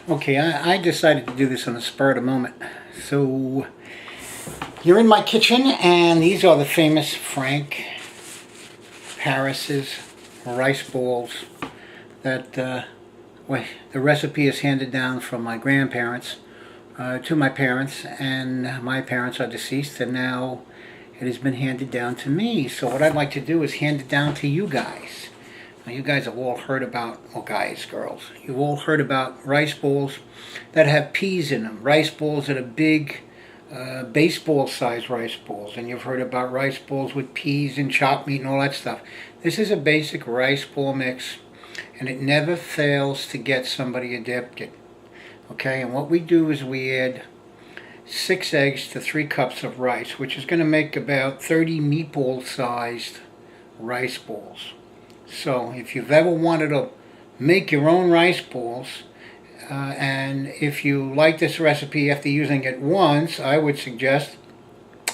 Okay, I decided to do this on the spur of the moment. So, you're in my kitchen, and these are the famous Frank Harris's rice balls that well, the recipe is handed down from my grandparents to my parents, and my parents are deceased, and now it has been handed down to me. So what I'd like to do is hand it down to you guys. Now, you guys have all heard about, well, guys, girls, you've all heard about rice balls that have peas in them. Rice balls that are big, baseball-sized rice balls. And you've heard about rice balls with peas and chopped meat and all that stuff. This is a basic rice ball mix, and it never fails to get somebody addicted. Okay, and what we do is we add 6 eggs to 3 cups of rice, which is going to make about 30 meatball-sized rice balls. So if you've ever wanted to make your own rice balls, and if you like this recipe after using it once, I would suggest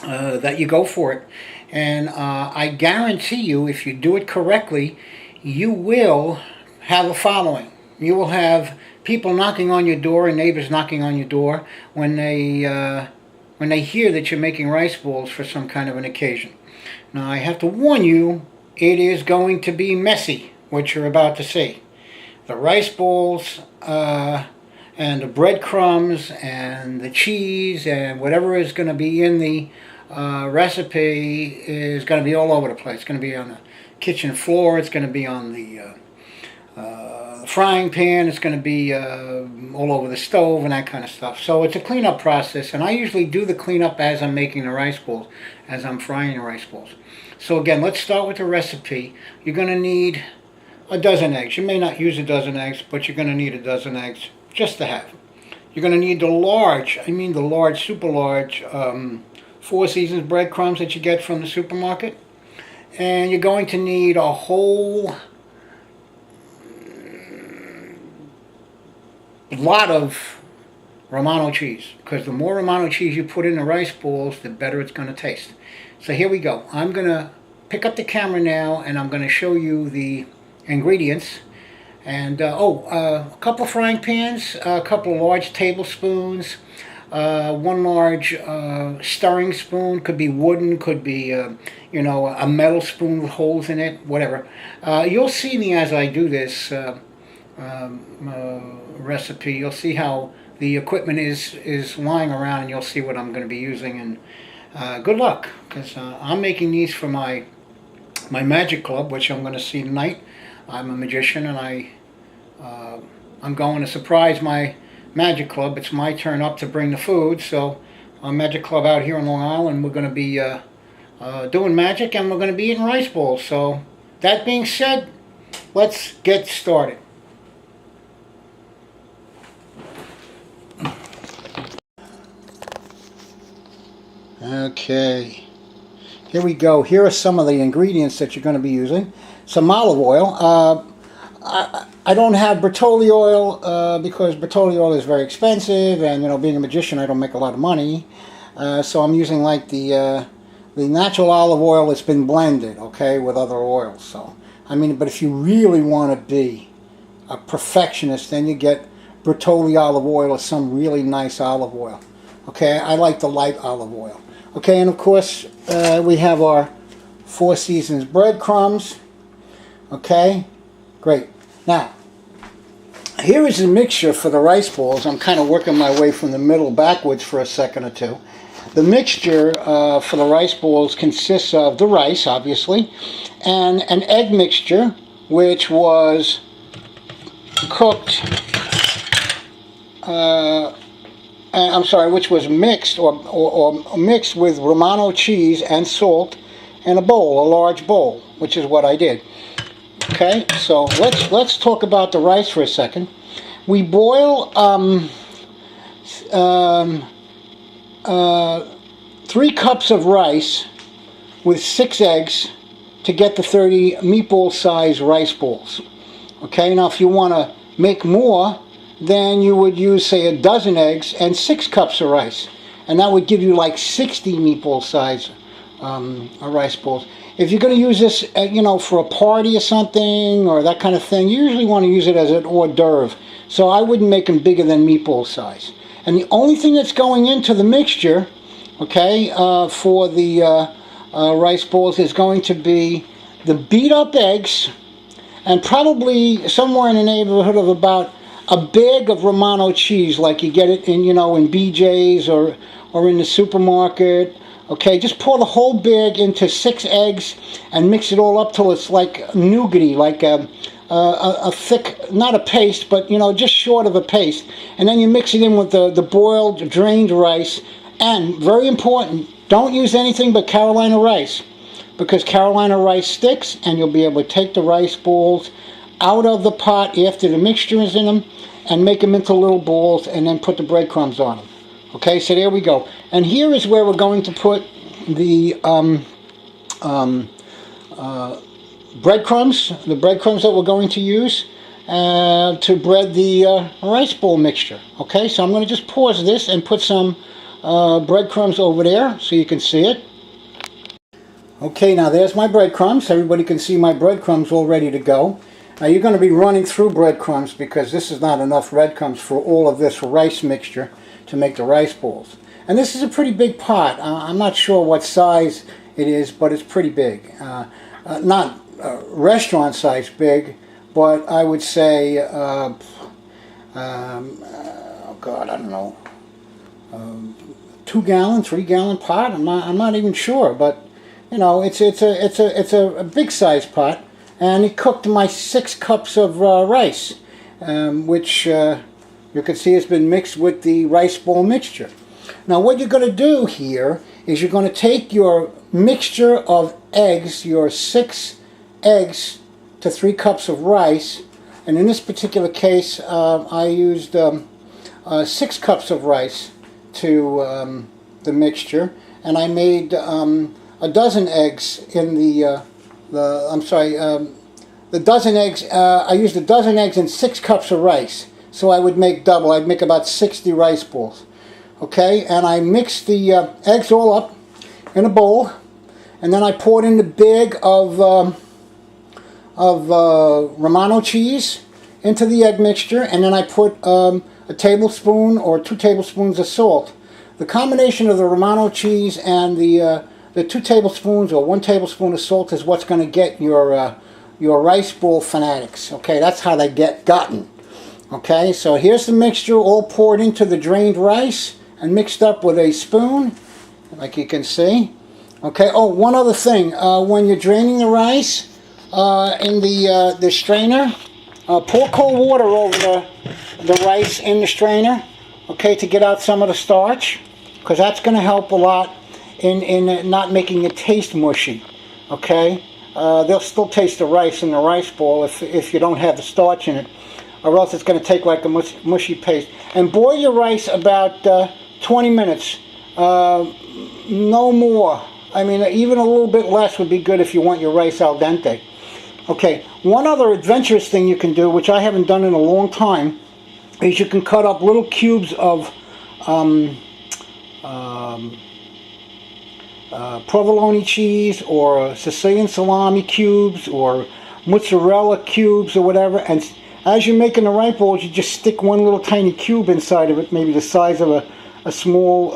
that you go for it. And I guarantee you, if you do it correctly, you will have a following. You will have people knocking on your door and neighbors knocking on your door when they hear that you're making rice balls for some kind of an occasion. Now, I have to warn you, it is going to be messy, what you're about to see. The rice balls and the breadcrumbs and the cheese and whatever is going to be in the recipe is going to be all over the place. It's going to be on the kitchen floor. It's going to be on the frying pan. It's going to be all over the stove and that kind of stuff. So it's a cleanup process, and I usually do the cleanup as I'm making the rice balls, as I'm frying the rice balls. So again, let's start with the recipe. You're going to need a dozen eggs. You may not use a dozen eggs, but you're going to need a dozen eggs just to have. You're going to need the large, super large, Four Seasons breadcrumbs that you get from the supermarket. And you're going to need a whole lot of Romano cheese, because the more Romano cheese you put in the rice balls, the better it's going to taste. So here we go. I'm going to pick up the camera now, and I'm going to show you the ingredients. And a couple frying pans, a couple of large tablespoons, one large stirring spoon. Could be wooden, could be a metal spoon with holes in it, whatever. You'll see me as I do this recipe. You'll see how the equipment is lying around, and you'll see what I'm going to be using. And good luck, because I'm making these for my magic club, which I'm going to see tonight. I'm a magician, and I'm going to surprise my magic club. It's my turn up to bring the food, so our magic club out here in Long Island, we're going to be doing magic, and we're going to be eating rice balls. So that being said, let's get started. Okay, here we go. Here are some of the ingredients that you're going to be using. Some olive oil. I don't have Bertolli oil because Bertolli oil is very expensive, and being a magician, I don't make a lot of money. So I'm using like the natural olive oil that's been blended, okay, with other oils. So but if you really want to be a perfectionist, then you get Bertolli olive oil or some really nice olive oil. Okay, I like the light olive oil. Okay, and of course we have our Four Seasons breadcrumbs. Okay, great. Now, here is the mixture for the rice balls. I'm kind of working my way from the middle backwards for a second or two. The mixture for the rice balls consists of the rice, obviously, and an egg mixture, which was cooked, which was mixed or mixed with Romano cheese and salt in a bowl, a large bowl, which is what I did. Okay, so let's talk about the rice for a second. We boil 3 cups of rice with 6 eggs to get the 30 meatball size rice balls. Okay, now if you want to make more, then you would use, say, a dozen eggs and 6 cups of rice, and that would give you like 60 meatball size rice balls. if you're going to use this, you know, for a party or something or that kind of thing, you usually want to use it as an hors d'oeuvre. So I wouldn't make them bigger than meatball size. And the only thing that's going into the mixture, okay, for the rice balls is going to be the beat up eggs, and probably somewhere in the neighborhood of about a bag of Romano cheese, like you get it in, you know, in BJ's or in the supermarket. Okay, just pour the whole bag into 6 eggs and mix it all up till it's like nougaty, like a thick, not a paste, but, you know, just short of a paste. And then you mix it in with the boiled, drained rice. And, very important, don't use anything but Carolina rice, because Carolina rice sticks, and you'll be able to take the rice balls out of the pot after the mixture is in them and make them into little balls and then put the breadcrumbs on them. Okay, so there we go. And here is where we're going to put the breadcrumbs that we're going to use to bread the rice ball mixture. Okay, so I'm going to just pause this and put some breadcrumbs over there so you can see it. Okay, now there's my breadcrumbs. Everybody can see my breadcrumbs all ready to go. Now you're going to be running through breadcrumbs because this is not enough breadcrumbs for all of this rice mixture to make the rice balls. And this is a pretty big pot. I'm not sure what size it is, but it's pretty big. Not restaurant size big, but I would say, oh God, I don't know, 2-gallon, 3-gallon pot. I'm not even sure, but you know, it's a big size pot, and it cooked my 6 cups of rice, which you can see has been mixed with the rice ball mixture. Now what you're going to do here is you're going to take your mixture of eggs, your 6 eggs to 3 cups of rice, and in this particular case I used 6 cups of rice to the mixture, and I made a dozen eggs in the dozen eggs. I used a dozen eggs in 6 cups of rice, so I would make double. I'd make about 60 rice balls. Okay, and I mixed the eggs all up in a bowl, and then I poured in the bag of Romano cheese into the egg mixture, and then I put a tablespoon or 2 tablespoons of salt. The combination of the Romano cheese and the 2 tablespoons or 1 tablespoon of salt is what's going to get your rice ball fanatics. Okay, that's how they get gotten. Okay, so here's the mixture all poured into the drained rice and mixed up with a spoon, like you can see. Okay, oh, one other thing. When you're draining the rice in the strainer, pour cold water over the rice in the strainer, okay, to get out some of the starch, because that's going to help a lot in not making it taste mushy. Okay, they'll still taste the rice in the rice ball if you don't have the starch in it, or else it's going to take like a mushy paste. And boil your rice about 20 minutes, no more. I mean, even a little bit less would be good if you want your rice al dente. Okay, one other adventurous thing you can do, which I haven't done in a long time, is you can cut up little cubes of provolone cheese, or Sicilian salami cubes, or mozzarella cubes, or whatever, and as you're making the rice balls, you just stick one little tiny cube inside of it, maybe the size of a small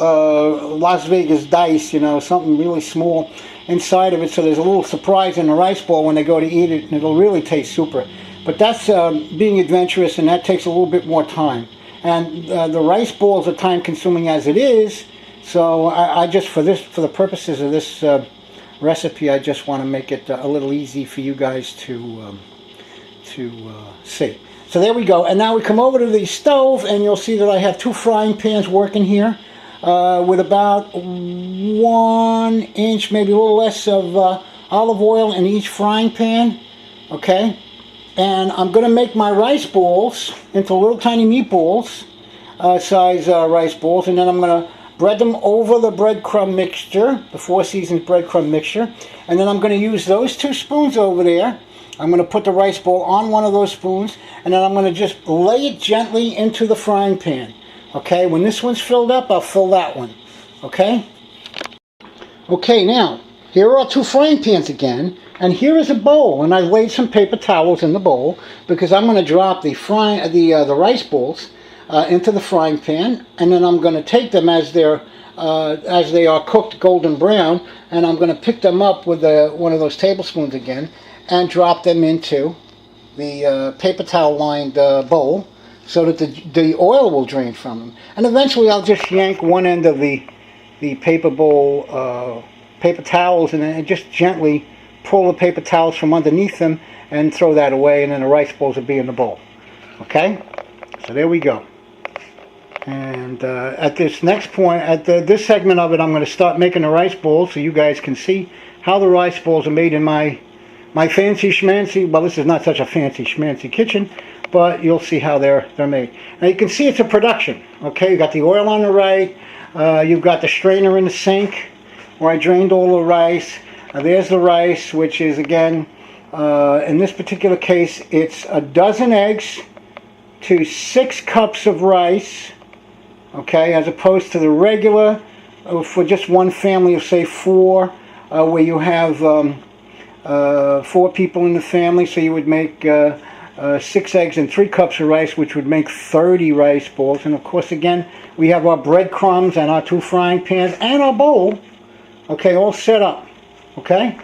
Las Vegas dice, you know, something really small inside of it, so there's a little surprise in the rice ball when they go to eat it, and it'll really taste super. But that's being adventurous, and that takes a little bit more time. And the rice balls are time consuming as it is, so I just, for the purposes of this recipe, I just want to make it a little easy for you guys to see. So there we go, and now we come over to the stove, and you'll see that I have 2 frying pans working here with about 1 inch, maybe a little less, of olive oil in each frying pan. Okay, and I'm going to make my rice balls into little tiny meatballs size rice balls, and then I'm going to bread them over the breadcrumb mixture, the 4 Seasons breadcrumb mixture, and then I'm going to use those 2 spoons over there. I'm going to put the rice ball on one of those spoons, and then I'm going to just lay it gently into the frying pan. Okay, when this one's filled up, I'll fill that one. Okay? Okay, now, Here are 2 frying pans again, and here is a bowl, and I laid some paper towels in the bowl because I'm going to drop the rice balls into the frying pan, and then I'm going to take them as they are cooked golden brown, and I'm going to pick them up with one of those tablespoons again and drop them into the paper towel lined bowl so that the oil will drain from them. And eventually I'll just yank one end of the paper bowl paper towels and then just gently pull the paper towels from underneath them and throw that away, and then the rice balls will be in the bowl. Okay, so there we go. And at this next point, at this segment of it, I'm going to start making the rice balls so you guys can see how the rice balls are made in my fancy schmancy, well, this is not such a fancy schmancy kitchen, but you'll see how they're made. Now you can see it's a production. Okay, you got the oil on the right, you've got the strainer in the sink where I drained all the rice. There's the rice, which is, again, in this particular case, it's a dozen eggs to 6 cups of rice, okay, as opposed to the regular, for just one family of, say, 4, where you have 4 people in the family, so you would make 6 eggs and 3 cups of rice, which would make 30 rice balls. And of course, again, we have our breadcrumbs and our 2 frying pans and our bowl, okay, all set up. Okay,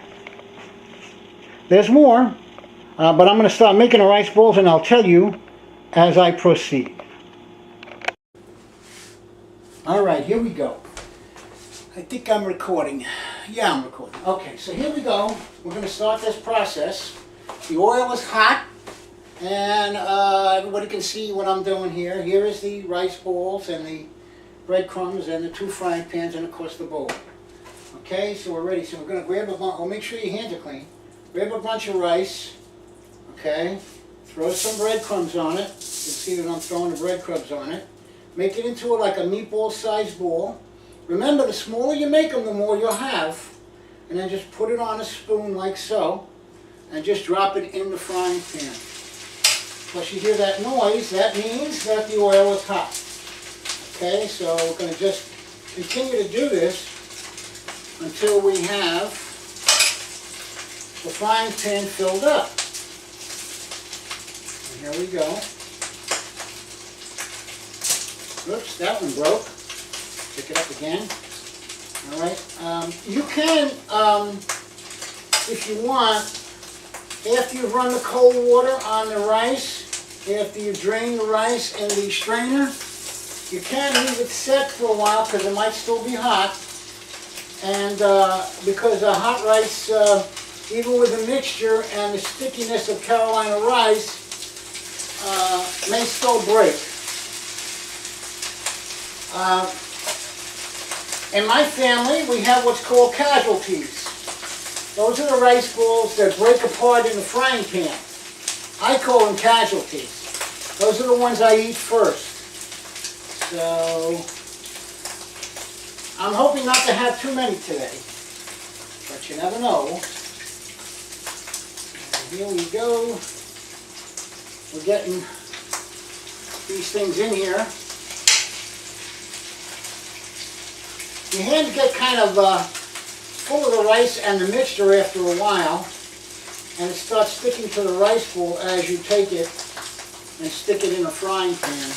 there's more, but I'm going to start making the rice balls, and I'll tell you as I proceed. Alright, here we go. I think I'm recording. Yeah, I'm recording. Okay, so here we go. We're going to start this process. The oil is hot, and everybody can see what I'm doing here. Here is the rice balls and the breadcrumbs and the 2 frying pans and of course the bowl. Okay, so we're ready. So we're going to grab a bunch, oh, make sure your hands are clean. Grab a bunch of rice, okay, throw some breadcrumbs on it. You can see that I'm throwing the breadcrumbs on it. Make it into like a meatball-sized ball. Remember, the smaller you make them, the more you'll have. And then just put it on a spoon like so, and just drop it in the frying pan. Once you hear that noise, that means that the oil is hot. Okay, so we're going to just continue to do this until we have the frying pan filled up. And here we go. Oops, that one broke. Pick it up again. Alright, you can, if you want, after you've run the cold water on the rice, after you drain the rice in the strainer, you can leave it set for a while because it might still be hot. And because the hot rice, even with the mixture and the stickiness of Carolina rice, may still break. In my family, we have what's called casualties. Those are the rice balls that break apart in the frying pan. I call them casualties. Those are the ones I eat first. So, I'm hoping not to have too many today, but you never know. And here we go. We're getting these things in here. Your hands get kind of full of the rice and the mixture after a while, and it starts sticking to the rice ball as you take it and stick it in a frying pan.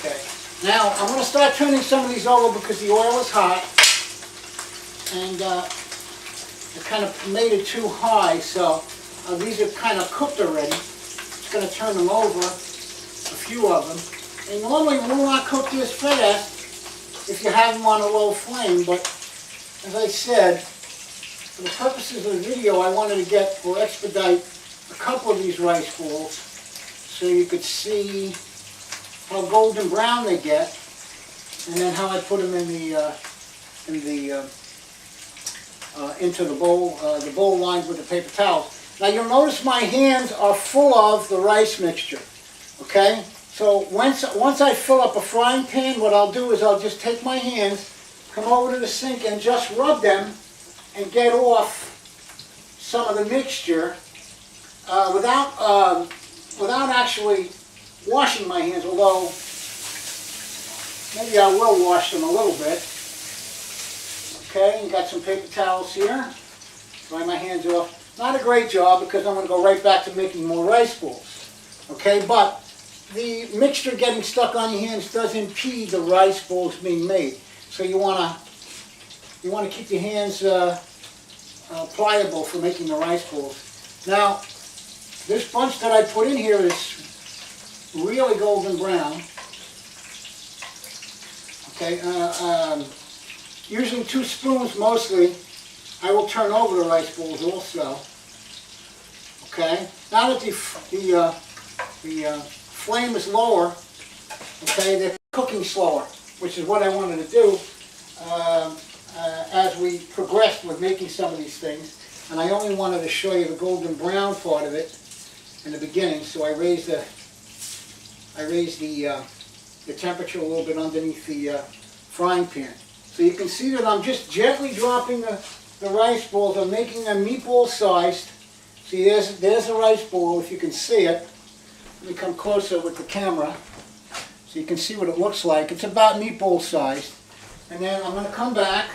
Okay. Now, I'm going to start turning some of these over because the oil is hot, and I kind of made it too high, so these are kind of cooked already. Just going to turn them over, a few of them. And normally we will not cook this fast if you have them on a low flame, but as I said, for the purposes of the video, I wanted to get or expedite a couple of these rice balls so you could see how golden brown they get, and then how I put them in into the bowl lined with the paper towels. Now you'll notice my hands are full of the rice mixture. Okay, so once I fill up a frying pan, what I'll do is I'll just take my hands, come over to the sink, and just rub them and get off some of the mixture without actually washing my hands, although maybe I will wash them a little bit. Okay, you got some paper towels here. Dry my hands off. Not a great job because I'm going to go right back to making more rice balls. Okay, but the mixture getting stuck on your hands does impede the rice balls being made. So you want to keep your hands pliable for making the rice balls. Now, this bunch that I put in here is really golden brown. Okay, using 2 spoons mostly, I will turn over the rice balls also. Okay, now that the flame is lower, okay, they're cooking slower, which is what I wanted to do as we progressed with making some of these things. And I only wanted to show you the golden brown part of it in the beginning, so I raised the temperature a little bit underneath the frying pan. So you can see that I'm just gently dropping the rice balls. I'm making them meatball sized. See, there's a rice ball, if you can see it. Let me come closer with the camera so you can see what it looks like. It's about meatball sized. And then I'm going to come back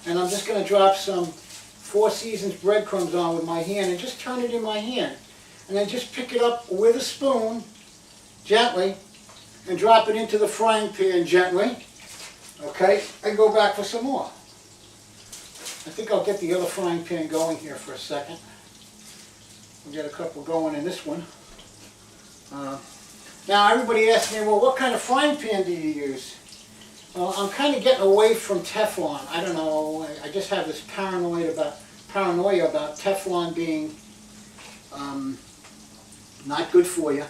and I'm just going to drop some 4 Seasons breadcrumbs on with my hand and just turn it in my hand. And then just pick it up with a spoon, gently, and drop it into the frying pan gently. Okay, and go back for some more. I think I'll get the other frying pan going here for a second. We'll get a couple going in this one. Now everybody asks me, well, what kind of frying pan do you use? Well, I'm kind of getting away from Teflon. I don't know, I just have this paranoia about Teflon being not good for you.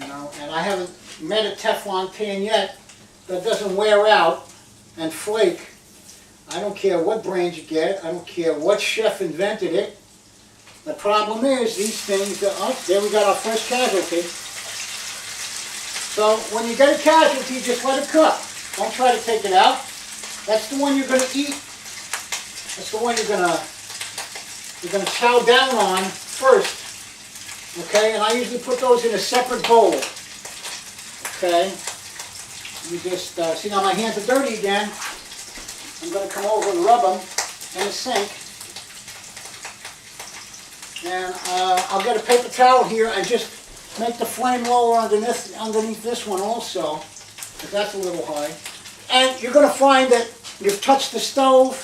You know, and I haven't met a Teflon pan yet that doesn't wear out and flake. I don't care what brand you get. I don't care what chef invented it. The problem is these things, oh, there we got our first casualty. So when you get a casualty, just let it cook. Don't try to take it out. That's the one you're going to eat. That's the one you're going to chow down on first. Okay, and I usually put those in a separate bowl. Okay, you just see now my hands are dirty again. I'm going to come over and rub them in the sink. And I'll get a paper towel here and just make the flame lower underneath this one also, because that's a little high. And you're going to find that you've touched the stove,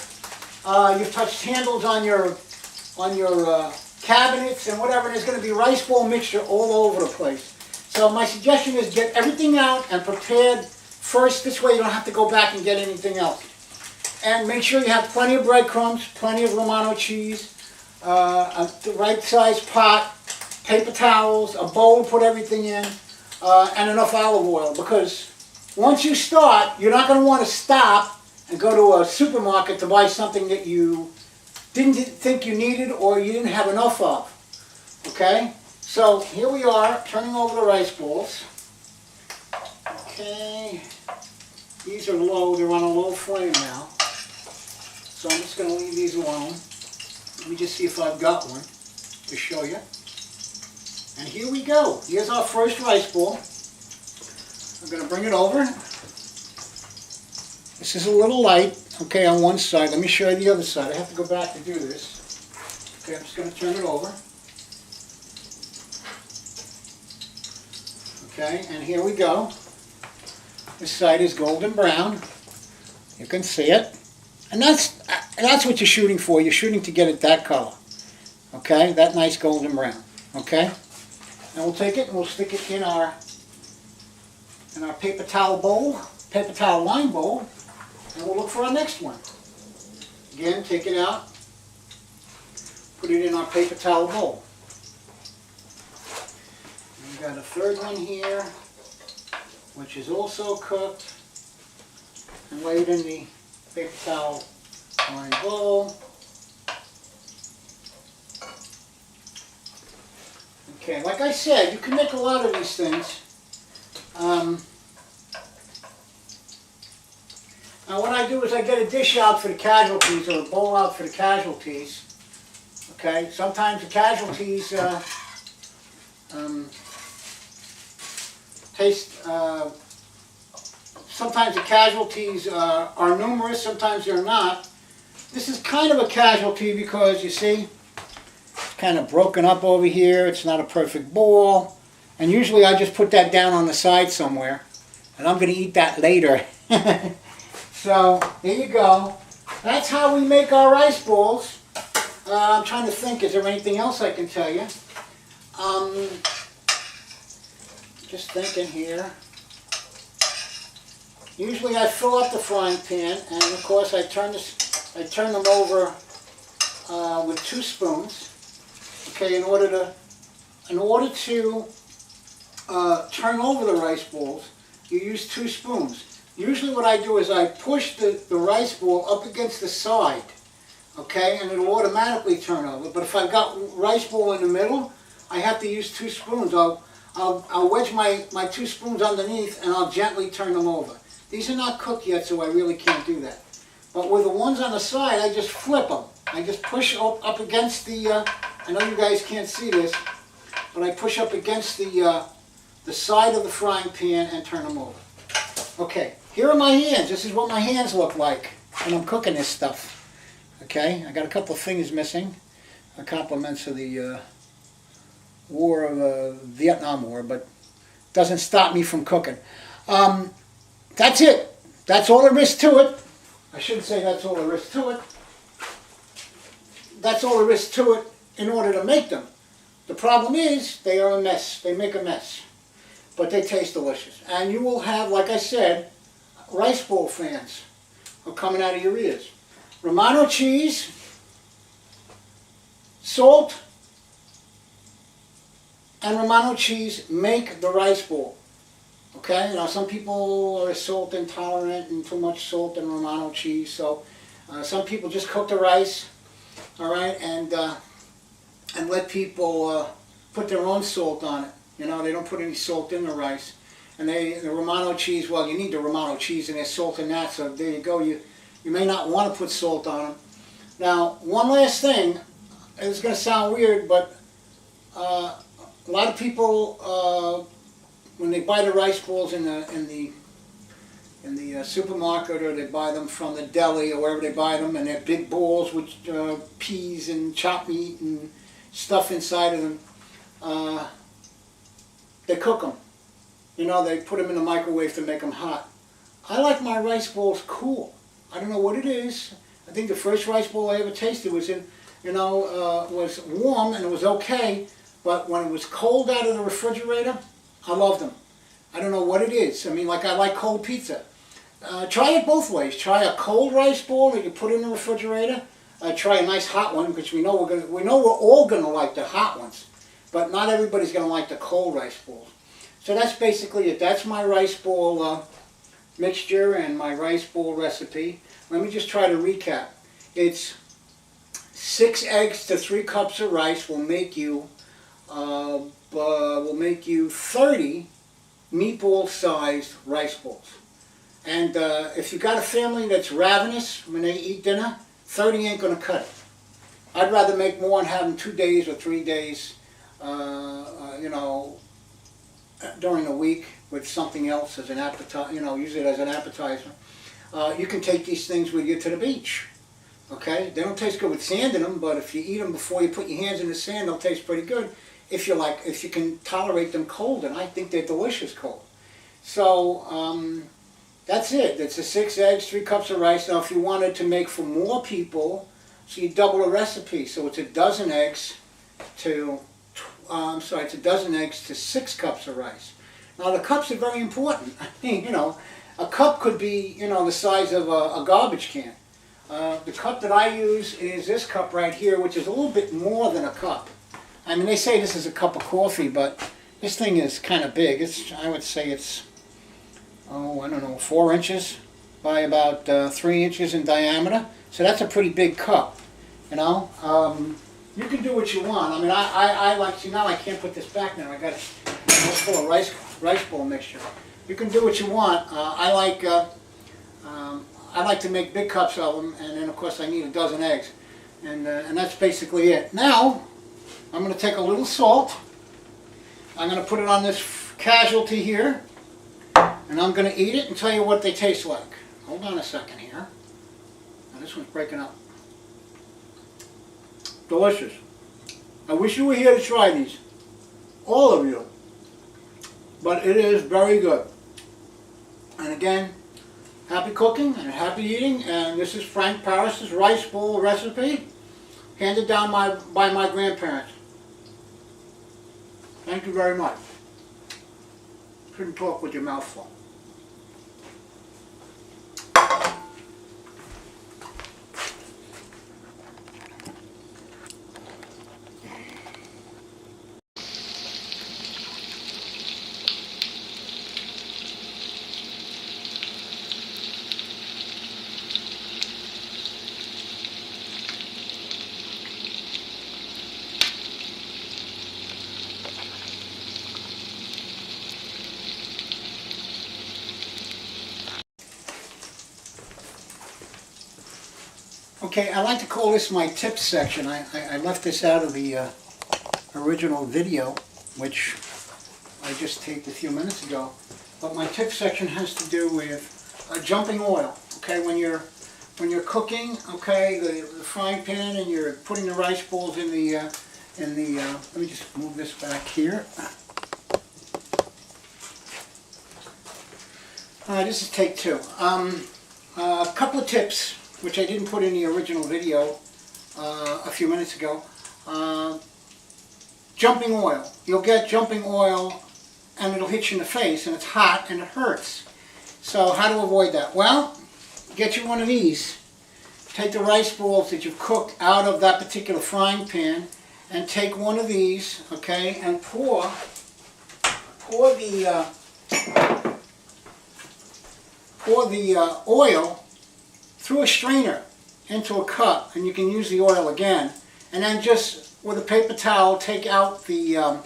you've touched handles on your cabinets and whatever. There's going to be rice ball mixture all over the place. So my suggestion is get everything out and prepared first. This way you don't have to go back and get anything else. And make sure you have plenty of breadcrumbs, plenty of Romano cheese, the right size pot, paper towels, a bowl to put everything in, and enough olive oil. Because once you start, you're not going to want to stop and go to a supermarket to buy something that you didn't think you needed or you didn't have enough of. Okay? So here we are, turning over the rice balls. Okay. These are low, they're on a low flame now. So I'm just going to leave these alone. Let me just see if I've got one to show you. And here we go. Here's our first rice ball. I'm going to bring it over. This is a little light, okay, on one side. Let me show you the other side. I have to go back to do this. Okay, I'm just going to turn it over. Okay, and here we go. This side is golden brown. You can see it. And that's what you're shooting for. You're shooting to get it that color. Okay, that nice golden brown. Okay? And we'll take it and we'll stick it in our paper towel bowl, paper towel line bowl, and we'll look for our next one. Again, take it out, put it in our paper towel bowl. And we've got a third one here, which is also cooked, and lay it in the paper towel line bowl. Okay, like I said, you can make a lot of these things. Now what I do is I get a dish out for the casualties or a bowl out for the casualties. Okay, sometimes the casualties taste sometimes the casualties are numerous, sometimes they're not. This is kind of a casualty because you see, it's kind of broken up over here. It's not a perfect ball. And usually I just put that down on the side somewhere. And I'm going to eat that later. So, there you go. That's how we make our rice balls. I'm trying to think, is there anything else I can tell you? Just thinking here. Usually I fill up the frying pan, and of course I turn them over with 2 spoons. Okay, in order to turn over the rice balls, you use 2 spoons. Usually what I do is I push the rice ball up against the side, okay, and it'll automatically turn over. But if I've got rice ball in the middle, I have to use 2 spoons. I'll wedge my 2 spoons underneath and I'll gently turn them over. These are not cooked yet, so I really can't do that. But with the ones on the side, I just flip them. I just push up against the, I know you guys can't see this, but I push up against the side of the frying pan and turn them over. Okay, here are my hands. This is what my hands look like when I'm cooking this stuff. Okay, I got a couple of fingers missing. Compliments of the war of Vietnam War, but doesn't stop me from cooking. That's it. That's all there is to it. I shouldn't say that's all there is to it. That's all there is to it in order to make them. The problem is they are a mess. They make a mess. But they taste delicious. And you will have, like I said, rice bowl fans are coming out of your ears. Romano cheese, salt, and Romano cheese make the rice bowl. Okay, now some people are salt intolerant and too much salt in Romano cheese, so some people just cook the rice, all right, and let people put their own salt on it. You know, they don't put any salt in the rice. And the Romano cheese, well, you need the Romano cheese and there's salt in that, so there you go. You may not want to put salt on them. Now, one last thing, it's going to sound weird, but a lot of people, when they buy the rice balls in the supermarket, or they buy them from the deli or wherever they buy them, and they're big balls with peas and chopped meat and stuff inside of them, they cook them. You know, they put them in the microwave to make them hot. I like my rice balls cool. I don't know what it is. I think the first rice bowl I ever tasted was was warm and it was okay, but when it was cold out of the refrigerator, I loved them. I don't know what it is. I mean, like I like cold pizza. Try it both ways. Try a cold rice bowl that you put in the refrigerator. Try a nice hot one, because we know we're all gonna like the hot ones, but not everybody's gonna like the cold rice bowls. So that's basically it. That's my rice bowl mixture and my rice bowl recipe. Let me just try to recap. It's 6 eggs to 3 cups of rice will make you 30 meatball-sized rice bowls. And if you got a family that's ravenous when they eat dinner, 30 ain't gonna cut it. I'd rather make more and have them 2 days or 3 days, you know, during the week with something else as an appetizer. You know, use it as an appetizer. You can take these things with you to the beach. Okay, they don't taste good with sand in them, but if you eat them before you put your hands in the sand, they'll taste pretty good. If you can tolerate them cold, and I think they're delicious cold. So that's it. It's 6 eggs, 3 cups of rice. Now, if you wanted to make for more people, so you double the recipe. So it's a dozen eggs to it's a dozen eggs to 6 cups of rice. Now the cups are very important. I mean, you know, a cup could be, you know, the size of a garbage can. The cup that I use is this cup right here, which is a little bit more than a cup. I mean, they say this is a cup of coffee, but this thing is kind of big. I would say it's, I don't know, 4 inches by about 3 inches in diameter. So that's a pretty big cup, you know. You can do what you want. I mean, I like, see, now I can't put this back now. I got it full of rice bowl mixture. You can do what you want. I like to make big cups of them, and then of course I need a dozen eggs, and that's basically it. Now I'm going to take a little salt. I'm going to put it on this casualty here, and And I'm going to eat it and tell you what they taste like. Hold on a second here. Now this one's breaking up. Delicious. I wish you were here to try these. All of you. But it is very good. And again, happy cooking and happy eating. And this is Frank Paris's rice bowl recipe, handed down by my grandparents. Thank you very much. Couldn't talk with your mouth full. Okay, I like to call this my tips section. I left this out of the original video, which I just taped a few minutes ago. But my tip section has to do with jumping oil. Okay, when you're cooking, okay, the frying pan, and you're putting the rice balls in the let me just move this back here. This is take two. A couple of tips, which I didn't put in the original video a few minutes ago. Jumping oil. You'll get jumping oil and it'll hit you in the face and it's hot and it hurts. So how to avoid that? Well, get you one of these. Take the rice balls that you've cooked out of that particular frying pan and take one of these, okay, and pour the oil through a strainer into a cup, and you can use the oil again. And then just with a paper towel, take out the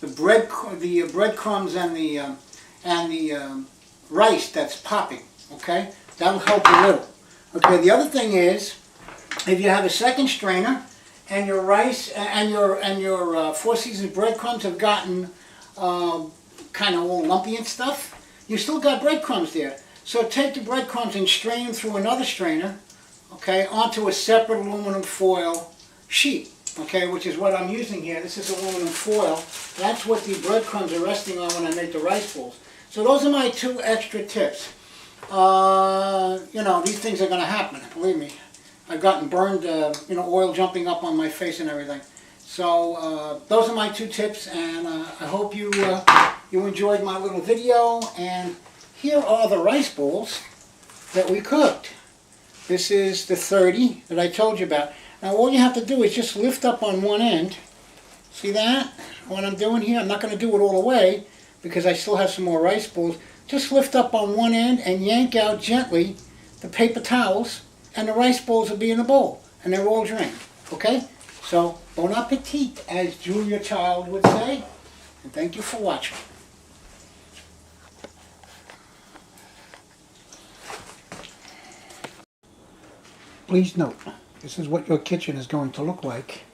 breadcrumbs and the rice that's popping. Okay, that'll help a little. Okay, the other thing is, if you have a second strainer and your rice and your Four Seasons breadcrumbs have gotten kind of all lumpy and stuff, you still got breadcrumbs there. So take the breadcrumbs and strain them through another strainer, okay, onto a separate aluminum foil sheet, okay, which is what I'm using here. This is aluminum foil. That's what the breadcrumbs are resting on when I make the rice balls. So those are my two extra tips. You know, these things are going to happen, believe me. I've gotten burned, you know, oil jumping up on my face and everything. So those are my two tips, and I hope you enjoyed my little video. And here are the rice balls that we cooked. This is the 30 that I told you about. Now all you have to do is just lift up on one end. See that? What I'm doing here, I'm not going to do it all the way because I still have some more rice balls. Just lift up on one end and yank out gently the paper towels, and the rice balls will be in the bowl and they're all drained. Okay? So, bon appetit, as Julia Child would say, and thank you for watching. Please note, this is what your kitchen is going to look like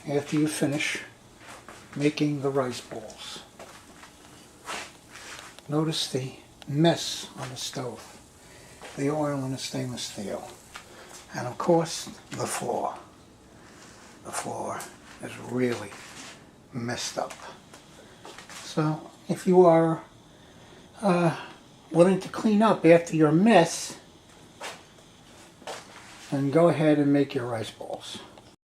after you finish making the rice balls. Notice the mess on the stove, the oil in the stainless steel, and of course the floor. The floor is really messed up. So if you are willing to clean up after your mess, then go ahead and make your rice balls.